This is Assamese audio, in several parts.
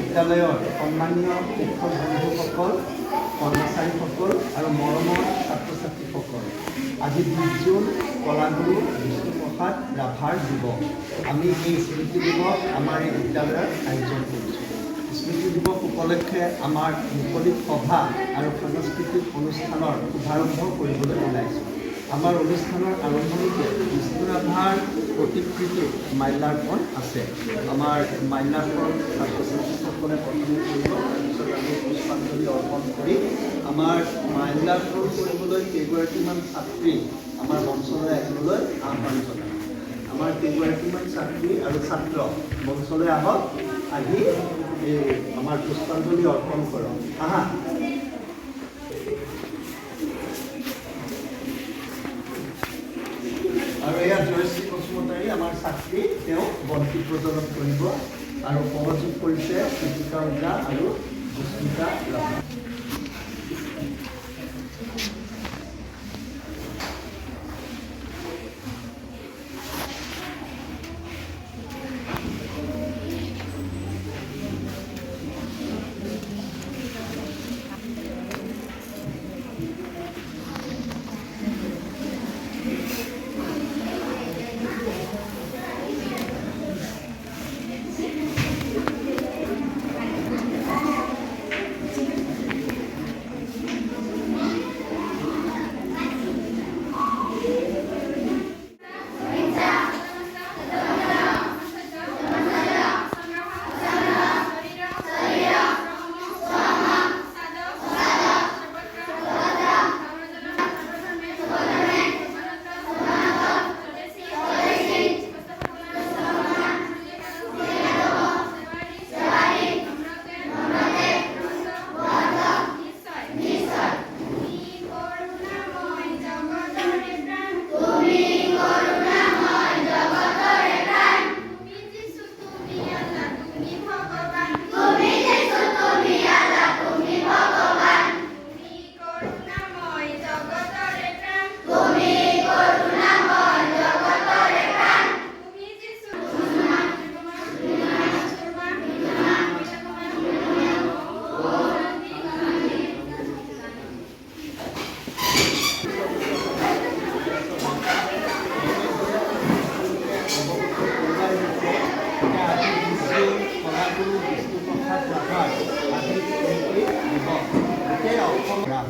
বিদ্যালয়ৰ সন্মানীয় শিক্ষক বন্ধুসকল, কৰ্মচাৰীসকল আৰু মৰমৰ ছাত্ৰ ছাত্ৰীসকল, আজি 20 জুন কলাগুৰু বিষ্ণুপ্ৰসাদ ৰাভাৰ দিৱস। আমি এই স্মৃতি দিৱস আমাৰ এই বিদ্যালয়ত আয়োজন কৰিছোঁ। স্মৃতি দিৱস উপলক্ষে আমাৰ মুকলি সভা আৰু সাংস্কৃতিক অনুষ্ঠানৰ শুভাৰম্ভ কৰিবলৈ ওলাইছোঁ। আমাৰ অনুষ্ঠানৰ আৰম্ভণিতে বিষ্ণু ৰাভাৰ প্ৰতিকৃতিত মাল্যাৰ্পণ আছে। আমাৰ মাল্যাৰ্পণ ছাত্ৰ ছাত্ৰীসকলে প্ৰথমে কৰিব, তাৰপিছত আমি পুষ্পাঞ্জলি অৰ্পণ কৰি আমাৰ মাল্যাৰ্পণ কৰিবলৈ কেইগৰাকীমান ছাত্ৰী আমাৰ মঞ্চলৈ আহিবলৈ আহ্বান জনাম। আমাৰ কেইগৰাকীমান ছাত্ৰী আৰু ছাত্ৰ মঞ্চলৈ আহক, আহি আমাৰ পুষ্পাঞ্জলি অৰ্পণ কৰক। আহা। আৰু এয়া জয়শ্ৰী বসুমতাৰী আমাৰ ছাত্ৰী, তেওঁ বন্তি প্ৰজ্বলন কৰিব আৰু সহযোগ কৰিছে কৃতিকা ওজা আৰু সুস্মিতা ৰাভা।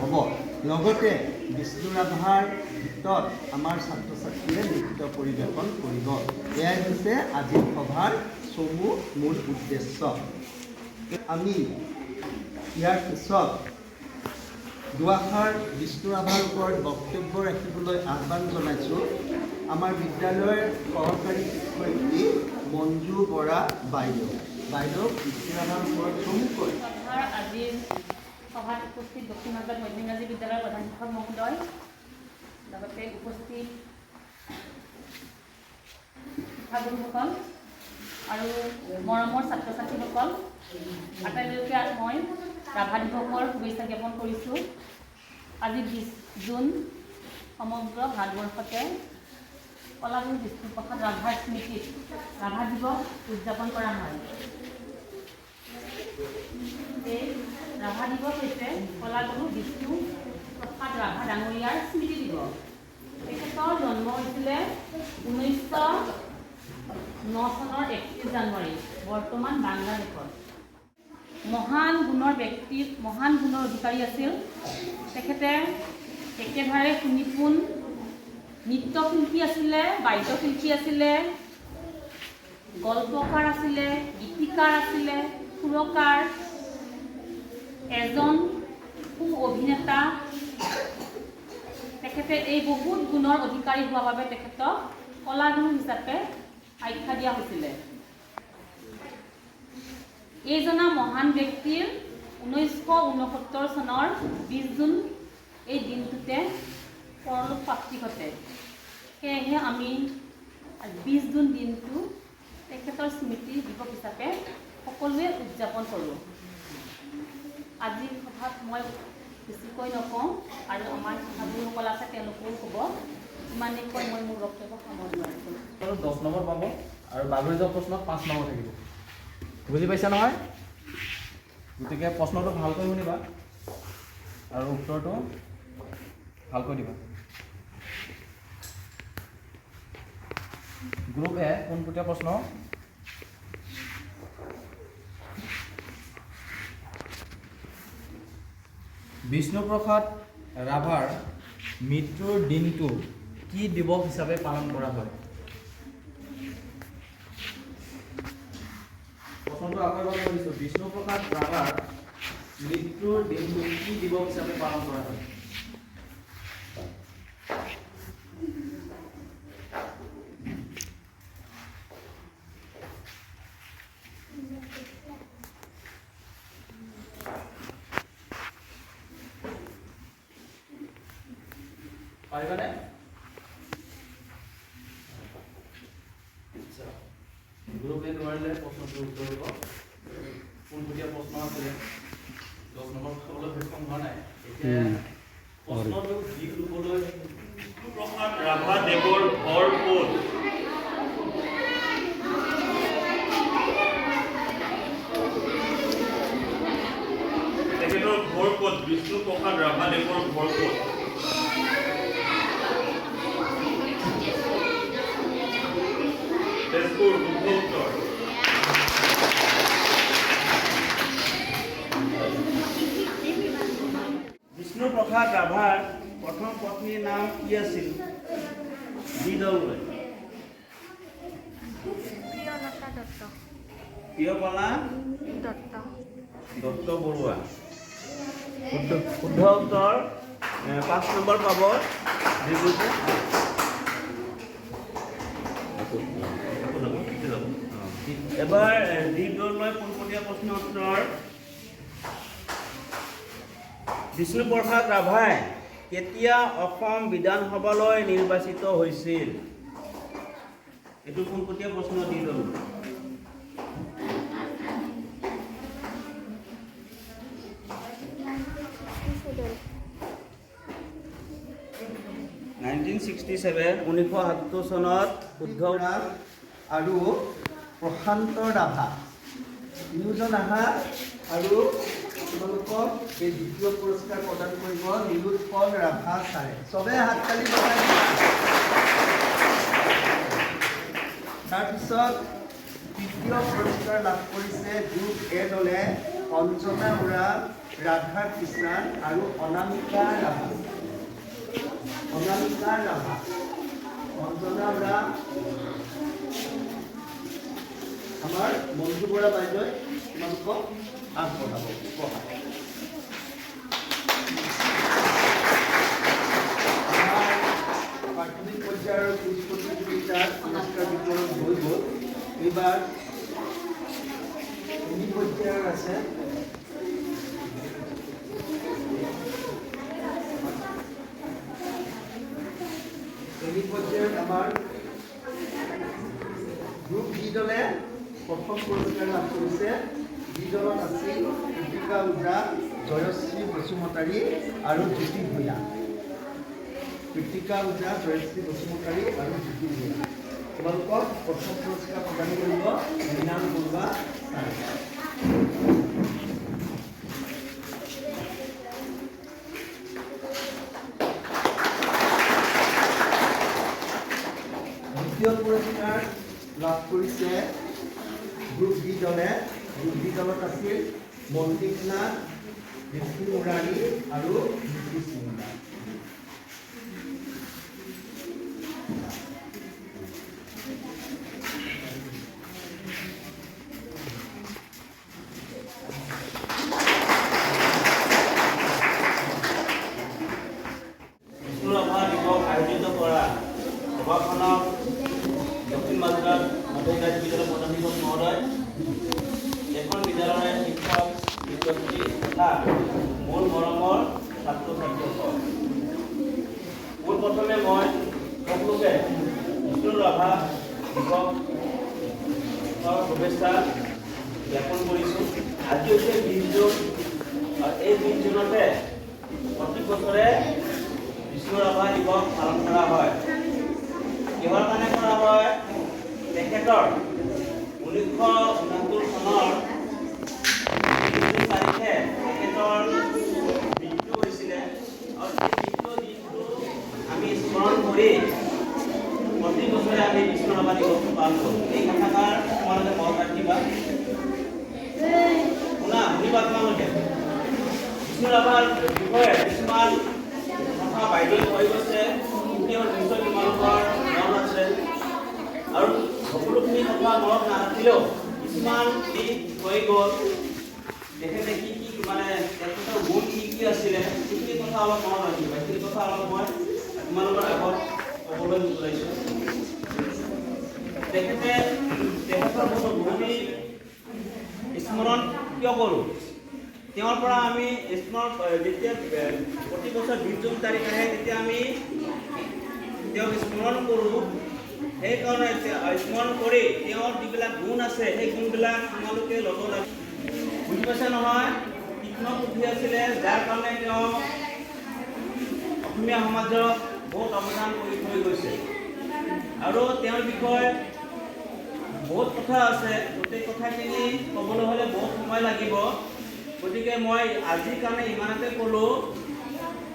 হ'ব লগতে বিষ্ণু ৰাভাৰ গীতত আমাৰ ছাত্ৰ ছাত্ৰীয়ে নৃত্য পৰিৱেশন কৰিব। এয়াই হৈছে আজিৰ সভাৰ চমু মূল উদ্দেশ্য। আমি ইয়াৰ পিছত দুআষাৰ বিষ্ণু ৰাভাৰ ওপৰত বক্তব্য ৰাখিবলৈ আহ্বান জনাইছোঁ আমাৰ বিদ্যালয়ৰ সহকাৰী শিক্ষয়িত্ৰী মঞ্জু বৰা বাইদেউ। বিষ্ণু ৰাভাৰ ওপৰত চমুকৈ আজিৰ সভাত উপস্থিত দক্ষিণ মাজবাট মধ্য ইংৰাজী বিদ্যালয়ৰ প্ৰধান শিক্ষক মহোদয়, লগতে উপস্থিত শিক্ষাগুৰুসকল আৰু মৰমৰ ছাত্ৰ ছাত্ৰীসকল, আটাইলৈকে মই ৰাভা দিৱসৰ শুভেচ্ছা জ্ঞাপন কৰিছোঁ। আজি 20 জুন সমগ্ৰ ভাৰতবৰ্ষতে কলাগুৰু বিষ্ণুপ্ৰসাদ ৰাভাৰ স্মৃতিত ৰাভা দিৱস উদযাপন কৰা হয়। এই ৰাভা দিৱস হৈছে কলাগুৰু বিষ্ণুপ্ৰসাদ ৰাভা ডাঙৰীয়াৰ স্মৃতি দিৱস। তেখেতৰ জন্ম হৈছিলে 1909 চনৰ 31 জানুৱাৰী বৰ্তমান বাংলাদেশত। মহান গুণৰ অধিকাৰী আছিল। তেখেতে একেবাৰে সুনিপুণ নৃত্যশিল্পী আছিলে, বাদ্যশিল্পী আছিলে, গল্পকাৰ আছিলে, গীতিকাৰ আছিলে, সুৰকাৰ, এজন সু অভিনেতা। তেখেতে এই বহুত গুণৰ অধিকাৰী হোৱাৰ বাবে তেখেতক কলাগুৰু হিচাপে আখ্যা দিয়া হৈছিলে। এইজনা মহান ব্যক্তিৰ 1969 চনৰ 20 জুন এই দিনটোতে পৰলোক প্ৰাপ্তি ঘটে। সেয়েহে আমি 20 জুন দিনটো তেখেতৰ স্মৃতি দিৱস হিচাপে সকলোৱে উদযাপন কৰোঁ। আজিৰ সভাত মই বেছিকৈ নকওঁ আৰু আমাৰ শিক্ষাগুৰুসকল আছে, তেওঁলোকেও ক'ব। ইমানেই কৈ মই মোৰ বক্তব্য সামৰণি মাৰিছোঁ। 10 নম্বৰ পাব আৰু বাগৰি যোৱা প্ৰশ্নত 5 নম্বৰ থাকিব। বুজি পাইছা নহয়? গতিকে প্ৰশ্নটো ভালকৈ শুনিবা আৰু উত্তৰটো ভালকৈ দিবা। গ্ৰুপ এ পোনপটীয়া প্ৰশ্ন। বিষ্ণুপ্ৰসাদ ৰাভাৰ মৃত্যুৰ দিনটো কি দিৱস হিচাপে পালন কৰা হয়? প্ৰশ্নটো আকৌ এবাৰ কৰিছোঁ। বিষ্ণুপ্ৰসাদ ৰাভাৰ মৃত্যুৰ দিনটো কি দিৱস হিচাপে পালন কৰা হয়? পাৰিবানে? গ্ৰুপ এ নোৱাৰিলে প্ৰশ্নটোৰ উত্তৰ দিব। পোনপটীয়া প্ৰশ্ন আছিলে, 10 নম্বৰ খাবলৈ সক্ষম হোৱা নাই। এতিয়া প্ৰশ্নটো দিশ ল'বলৈ বিষ্ণুপ্ৰসাদ ৰাভাদেৱৰ ঘৰ ক'ত? তেখেতৰ ঘৰ ক'ত? বিষ্ণুপ্ৰসাদ ৰাভাদেৱৰ ঘৰ ক'ত? তেজপুৰ। শুদ্ধ উত্তৰ। বিষ্ণুপ্ৰসাদ ৰাভাৰ প্ৰথম পত্নীৰ নাম কি আছিল? দ্বিদললৈ। প্ৰিয়লতা দত্ত। প্ৰিয়কলা দত্ত। দত্ত বৰুৱা। শুদ্ধ উত্তৰ। 5 নম্বৰ পাব। এবাৰ দ্বিদললৈ পোনপটীয়া প্ৰশ্ন উত্তৰ। বিষ্ণুপ্ৰসাদ ৰাভাই কেতিয়া অসম বিধানসভালৈ নিৰ্বাচিত হৈছিল? এইটো পোনপটীয়া প্ৰশ্ন দি দিলোঁ। (1967) চনত। শুদ্ধ ৰাভ আৰু প্ৰশান্ত ৰাভা তিনিওজন আহা আৰু আপোনালোকক এই দ্বিতীয় পুৰস্কাৰ প্ৰদান কৰিব নীলোৎপল ৰাভা ছাৰে। চবে হাত তালি বজাই দিবা। তাৰপিছত তৃতীয় পুৰস্কাৰ লাভ কৰিছে গ্ৰুপ এ দলে অঞ্জনা উৰাম, ৰাধা কৃষ্ণ আৰু অনামিকা ৰাভা। অনামিকা ৰাভা, অঞ্জনা উৰাম, আমাৰ মঞ্জু বৰা বাইদেৱে তোমালোকক আগবঢ়াব উপহাৰ। আমাৰ প্ৰাথমিক পৰ্যায়ৰ কুইজ প্ৰতিযোগিতাৰ পুৰস্কাৰ বিতৰণ হৈ গ'ল। এইবাৰ তিনি পৰ্যায়ৰ আছে। তিনি পৰ্যায়ত আমাৰ গ্ৰুপ বি দলে প্ৰথম পুৰস্কাৰ লাভ কৰিছে। বি দলত আছিল কৃতিকা ওজা, জয়শ্ৰী বসুমতাৰী আৰু জ্যোতি ভূঞা। কৃতিকা ওজা, জয়শ্ৰী বসুমতাৰী আৰু জ্যোতি ভূঞা। তোমালোকক প্ৰথম পুৰস্কাৰ প্ৰদান কৰিব মৃণাল বৰুৱা ছাৰে। দ্বিতীয় পুৰস্কাৰ লাভ কৰিছে গ্ৰুপ বি দলে। গ্ৰুপ বি দলত আছিল মন্দিৰ নাথ, ঋষি মুৰাৰী আৰু নীতি সিংহা। বিষ্ণু ৰাভা দিৱস আয়োজিত কৰা সভাখনক দক্ষিণ মাদ্ৰাজ মাধ্যমিক বিদ্যালয়ৰ প্ৰধান শিক্ষক মহোদয়, এখন বিদ্যালয়ৰ শিক্ষক শিক্ষয়িত্ৰী তথা মোৰ মৰমৰ ছাত্ৰ ছাত্ৰীসকল, পোনপ্ৰথমে মই সকলোকে বিষ্ণু ৰাভা দিৱসৰ শুভেচ্ছা জ্ঞাপন কৰিছোঁ। আজি হৈছে 20 জুন আৰু এই 20 জুনতে প্ৰতি বছৰে বিষ্ণু ৰাভা দিৱস পালন কৰা হয়। কিহৰ কাৰণে কৰা হয়? তেখেতৰ 1969 চনৰ তাৰিখে তেখেতৰ মৃত্যু হৈছিলে আৰু সেই মৃত্যু দিনটো আমি স্মৰণ কৰি প্ৰতি বছৰে আমি বিষ্ণু ৰাভা দিৱসটো পালন কৰোঁ। এই কথাষাৰ তোমালোকে মনত ৰাখিবা। শুনিবা তোমালোকে বিষ্ণু ৰাভাৰ বিষয়ে কিছুমান কথা বাইদেৱে কৈ গৈছে, তেওঁৰ নিশ্চয় তোমালোকৰ মনত আছে আৰু সকলোখিনি কথা মনত নাথাকিলেও কিছুমান দিন হৈ গ'ল। তেখেতে কি মানে তেখেতৰ গুণ কি আছিলে সেইখিনি কথা অলপ মনত ৰাখিবা। সেইখিনি কথা অলপ মই তোমালোকৰ আগত ক'বলৈ ওলাইছোঁ। তেখেতৰ গুণ আমি স্মৰণ কিয় কৰোঁ? তেওঁৰ পৰা আমি যেতিয়া প্ৰতি বছৰ 20 জুন তাৰিখ আহে তেতিয়া আমি তেওঁক স্মৰণ কৰোঁ। সেইকাৰণে স্মৰণ কৰি তেওঁৰ যিবিলাক গুণ আছে সেই গুণবিলাক তোমালোকে ল'ব লাগে। বুজি পাইছে নহয়? কৃষ্ণ পুথি আছিলে, যাৰ কাৰণে তেওঁ অসমীয়া সমাজক বহুত অৱদান কৰি থৈ গৈছে আৰু তেওঁৰ বিষয়ে বহুত কথা আছে। গোটেই কথাখিনি ক'বলৈ হ'লে বহুত সময় লাগিব। গতিকে মই আজিৰ কাৰণে ইমানতে ক'লোঁ।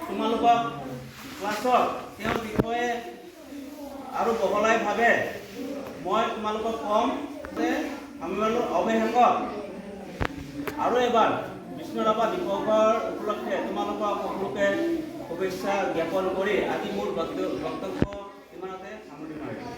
তোমালোকক ক্লাছত তেওঁৰ বিষয়ে আৰু বহলাইভাৱে মই তোমালোকক ক'ম যে আমালোক অৱশেষত আৰু এবাৰ বিষ্ণু ৰাভা দিৱসৰ উপলক্ষে তোমালোকক সকলোকে শুভেচ্ছা জ্ঞাপন কৰি আজি মোৰ বক্তব্য ইমানতে সামৰণি মাৰিলোঁ।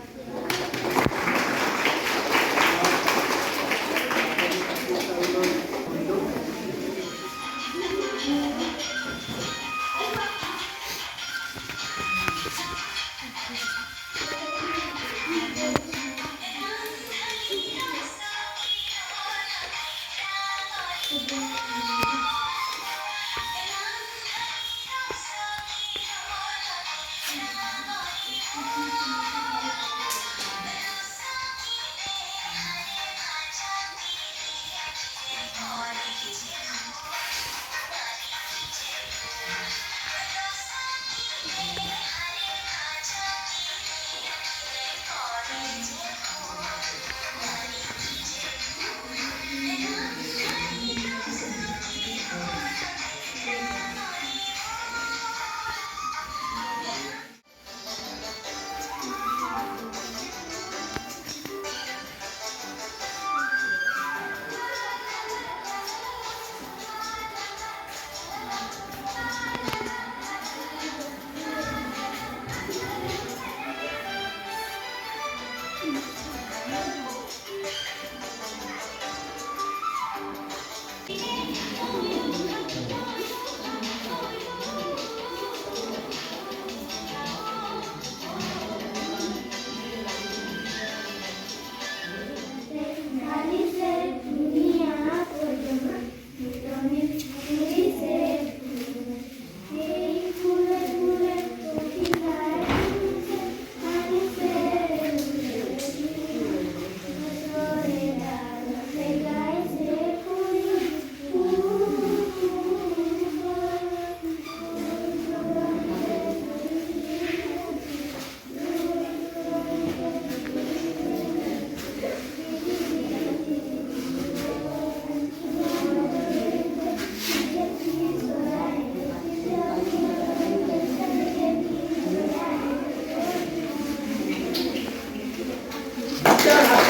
Sir,